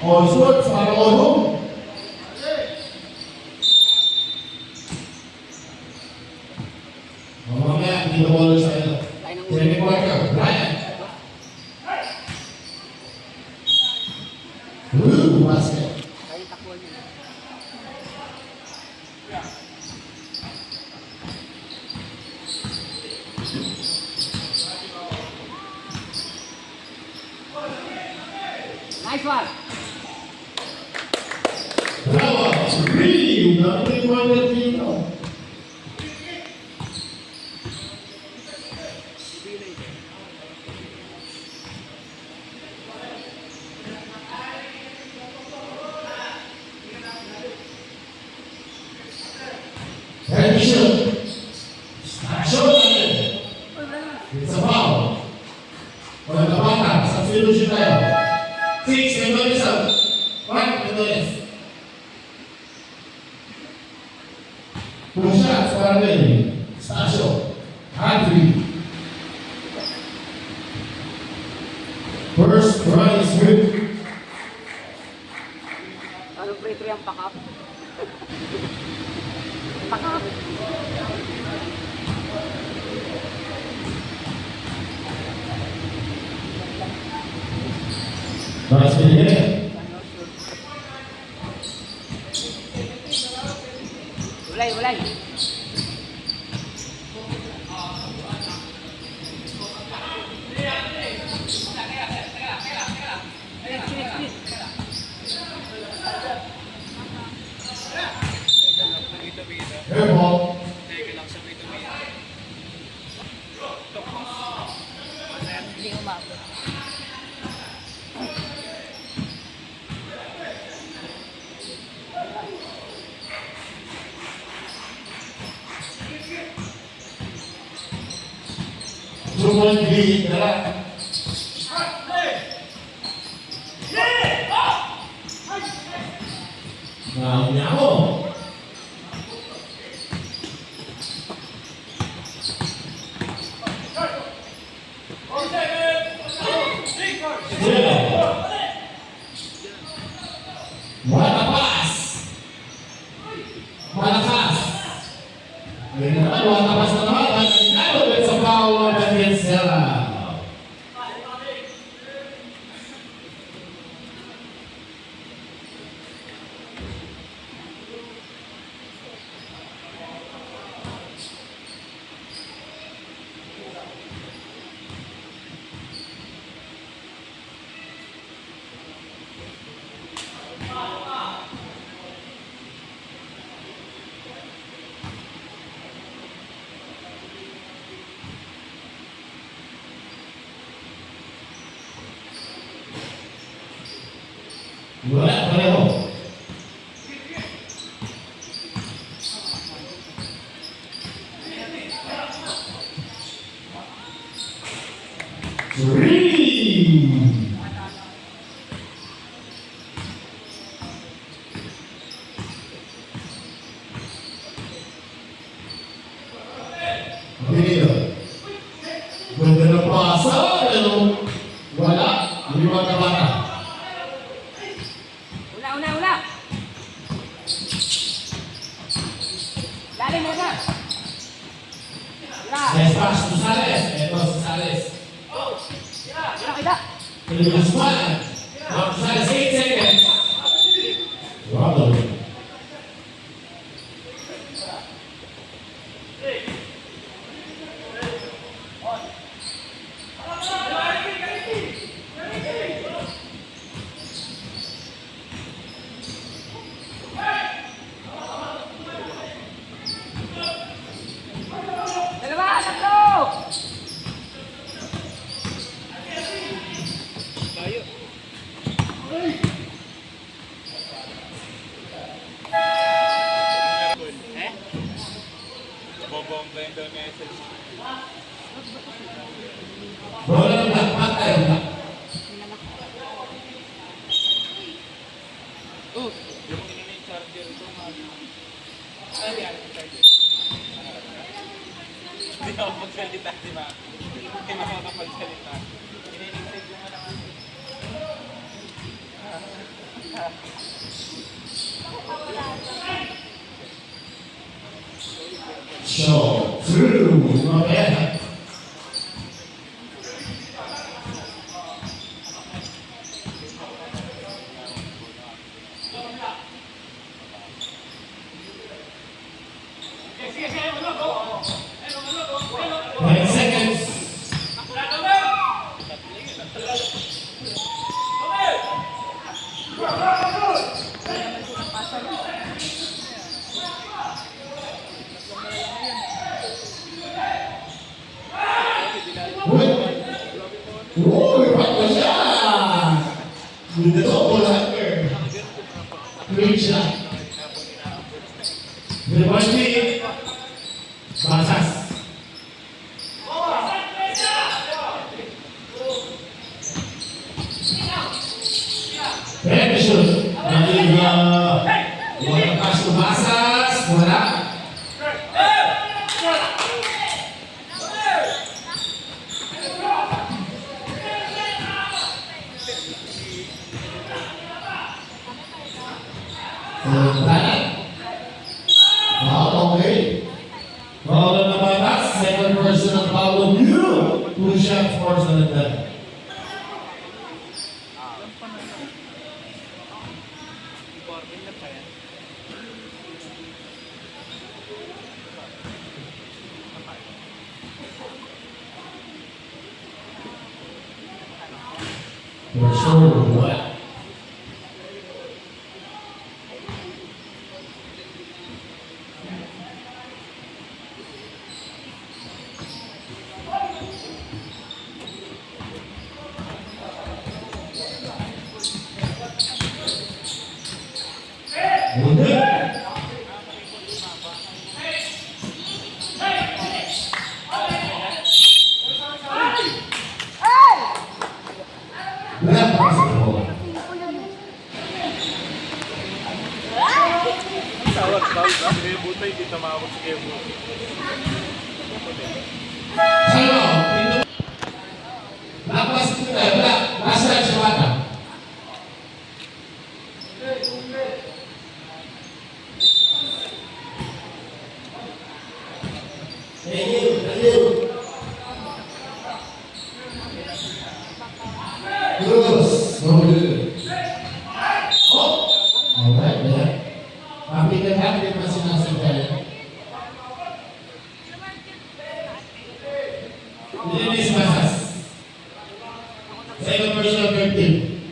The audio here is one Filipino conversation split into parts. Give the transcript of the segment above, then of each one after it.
O, sports para all. Mamaya, hindi na ball sa ito. Jeremy Parker, Brian. Basket. Nice one. Bravo, really, nothing more than Tino. Ready, shoot. Shoot again. It's a foul. Walang kapata, substitution tayo. 6, Mendoza out. 1, Mendoza. Two shots para rin. Stasio. Hadri. First prize with Anong free throw yung pakap? Pakap. Mas pinili. Ulay. Air ball. Hindi umabot. Sumunod di dala. Niya ako. Malakas. Ngayon naman, malakas na naman. Ano ba sa power ng Vincela? Wala, pareho. Three. Video. Ganda na pasa, pero wala. Hindi magkabata. Una. Lalim mo na. Despas, Susales. Ito, Susales. Kita. Pilipas pa. Susales, 8 seconds. Wow. Dalawa, tatlo. Lima pa yan, ha? Nine seconds. Uy, bago siya! With the double hanger. Great shot. Rebounding. Basas. Pwede shoot. Dahil wala pass to Basas. Wala. Okay. Foul na Basas. Second personal foul of you. 2 shots forced on the net. For sure, what? Butay, di tumawag sa kayo. Sino? Lapas kita, basta siya bata. Thank you. Terus, oh, alright, ya. Tapi kan dia masing-masing kali. Linis Basas. Second personal 15.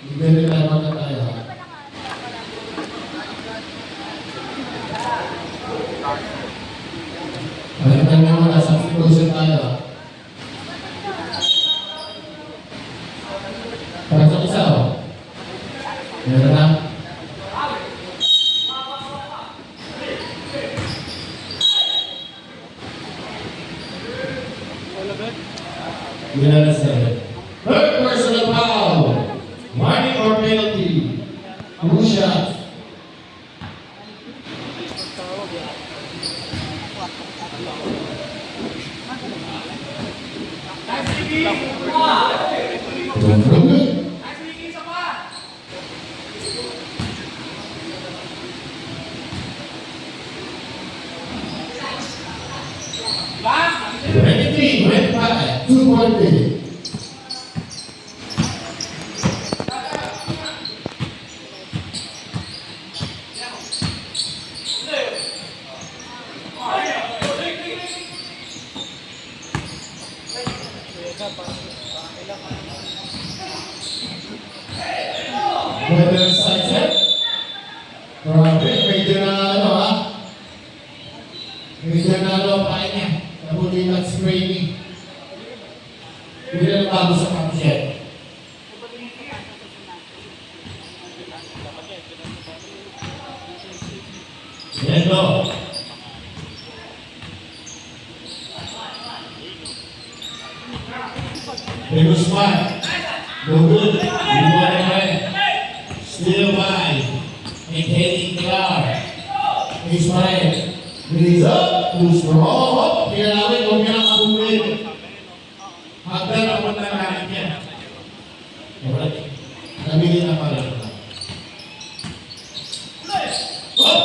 Ibigay tayo mga tayo. Balikan mo muna sa substitution tayo. Para sa isa, oh. Meron na. Third personal foul. Warning or penalty. 2 shots. Three, went by 2 point lead. Whether sunset, grabe, medyo na ano ha? Medyo na ano pa niya. Nabuli ng spray ni. Hindi na bago sa kapsyan. Yendo. Hey, Guzman. No good. You want to play. Still by. Maintaining Clark. Ismael. Release up. Too strong. Kaya namin kung yan ang kabuhin. Hagdan ang pagkakain niya. Nabili na pala. Oh!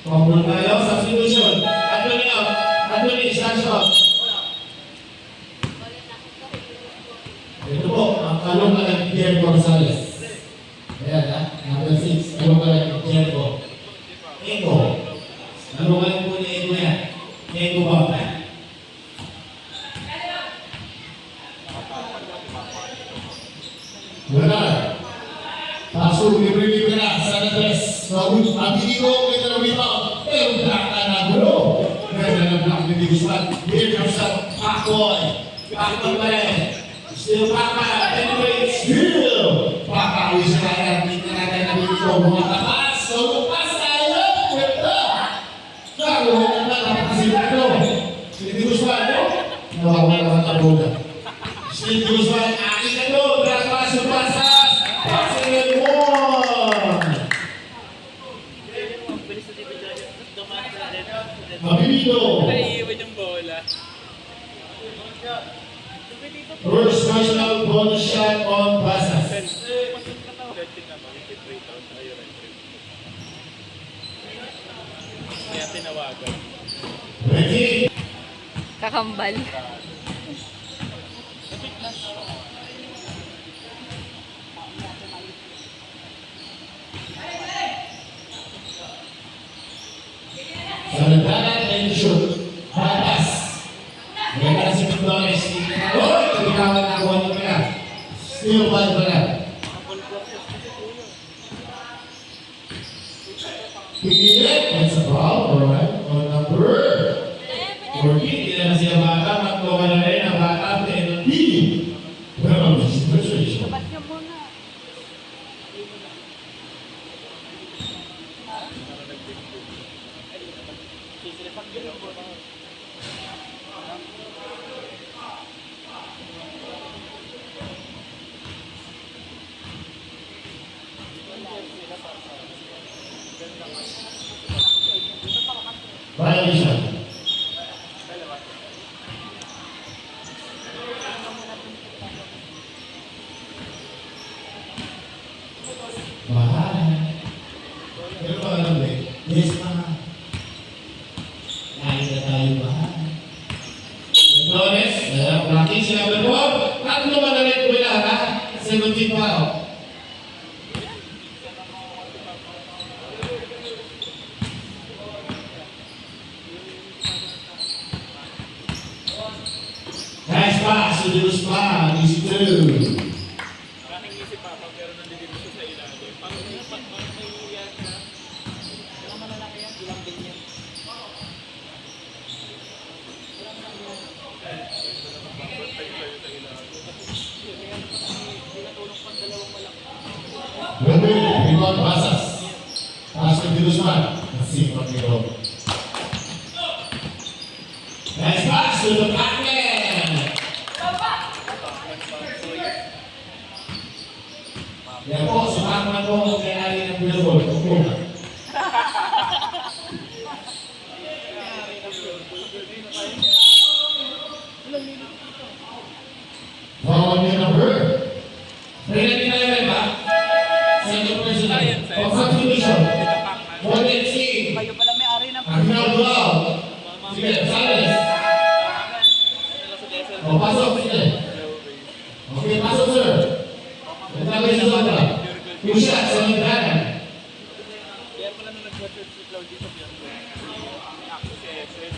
Pambulan tayo sa sino. Ano ka ng Jericho Rosales? Ayan ha, number 6. Ano ka ng Jericho? Ego. Ano ka ng po ni Ego yan? Ego ba? Wala. Pasok, libre-libre na. Sana tres. Mabili ko, may talawin pa. Pero blaka na gulo. Ganda ng black ni Guzman. Here comes the Pacoy. Pacoy pa rin. Still Paka. Anyway, still. Paka, uwi sa kaya. Hindi na natin nabili ko. Mga tapas. So, lupas tayo. Ganda. Saan, wala na napakasilado. Sige, Guzman. Nawawala naman ang boga. Sige, Guzman. Akin na to. Drapas, pasas. Pasas, Mabibito. Naiiwan yung bola. First national bonus shot on Pasas. Setting naman, wicket rate out. Ayun, kaya tinawagan. Ready? Kakambal. Samantala, and shoot. Patas. Ngayon na si Pindores. Oy! Pagkawan na ako ano pala. Still bad pala. Pigilit. That's a foul. Alright. On number 14. Hindi na siya bata. Magkawa na rin ang bata. Penalty. Well, this is situation. Ba't ka muna? Violation. Mahal. Pero pa alam mo eh. Yes, ma. Lain na tayo mahal. Flores, practice number 4. Tatlo ba na rin ko na ha? 17 pa ako. Nice pass to the Usman. Easy two. Maraming isip pa pag meron ng delivery siya sa ilalim. Pag may iyan na, kailangan malalaki yan, bilang din yan. Remember, rebound passes. Pass to the Usman. Nasip ang ito. Nice pass to the Pac-Man. Yan po, sumakman po ang kayari ng Billboard. Foul your number. Ready na yun ba? Second personal. O substitution. One and see. Kayo pala may ari ng Ang Bilbao. Sige, Sales. O, pasok, sige. Okay, pasok, sir. Nagtagay sa zona. Two shots sa nagdanan. Kaya pala nung nag-watcher si Claudio sa Bianco. Ako si SS.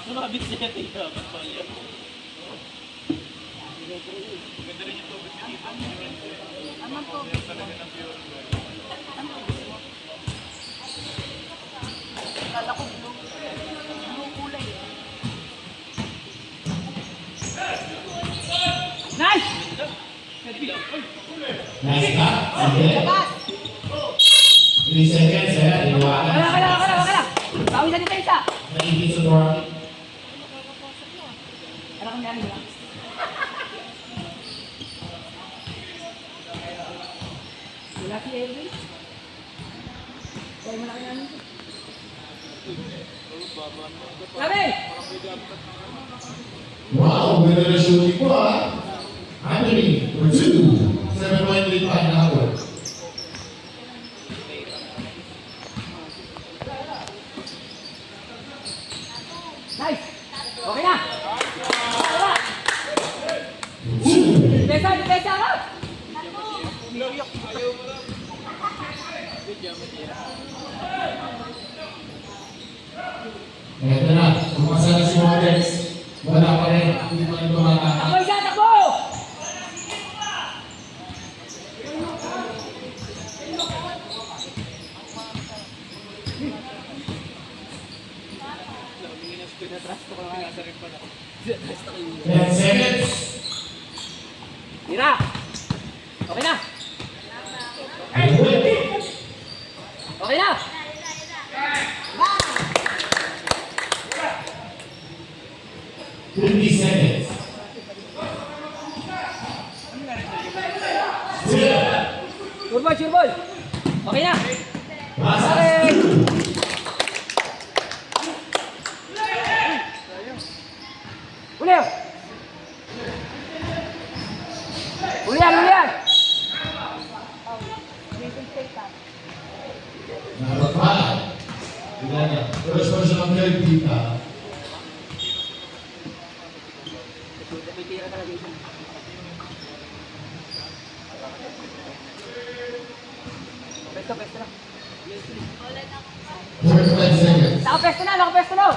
Sumabit siya dito. Ganda rin yung tubig niya dito. Anong to? Talaga ng pure. Kala ko blue. Blue kulay. Nice! Nice ka. Sige. 3 seconds, eh. Inuwakan. Kala. Bawi sa dito isa. Naibig sa door. Ano kang dami lang? Wala si Elvin. Kaya mo na kaya nito. Sabi! Wow, ganda na shooting ko, ah. Anthony, for 2. 7.35 an hour. Nice! Okay na! Wala! Depensa, depensa ka! Ito na, umasa na si Models. Wala pa rin, hindi pa rin tumatama. Takbo isa, takbo! Ten seconds. Tira! Okay na! Good. Okay na! 20 seconds. Still. Sure ball, sure ball! Okay na! Basas. Uli! Uli yan, uli yan! Number 5. First person of third dita. Pesto, pesto na. 45 seconds. Nakapesto na, nakapesto na!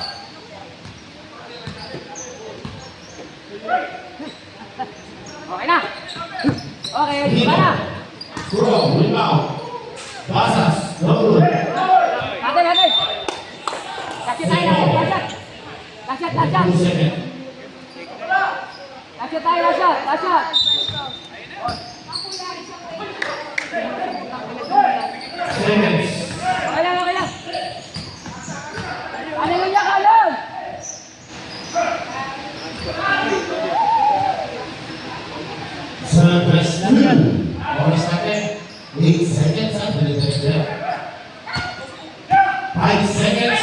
Okay na! Okay, di ba na? Throw, rebound. Basas. No good. Natin, natin! Lakshya tayo, lakshya! Lakshya, lakshya! 2 seconds. Lakshya tayo, lakshya! Lakshya! Seconds. Okay lang, okay lang! Hallelujah ka lang! Service 2. Oras natin. 8 seconds. 5 seconds.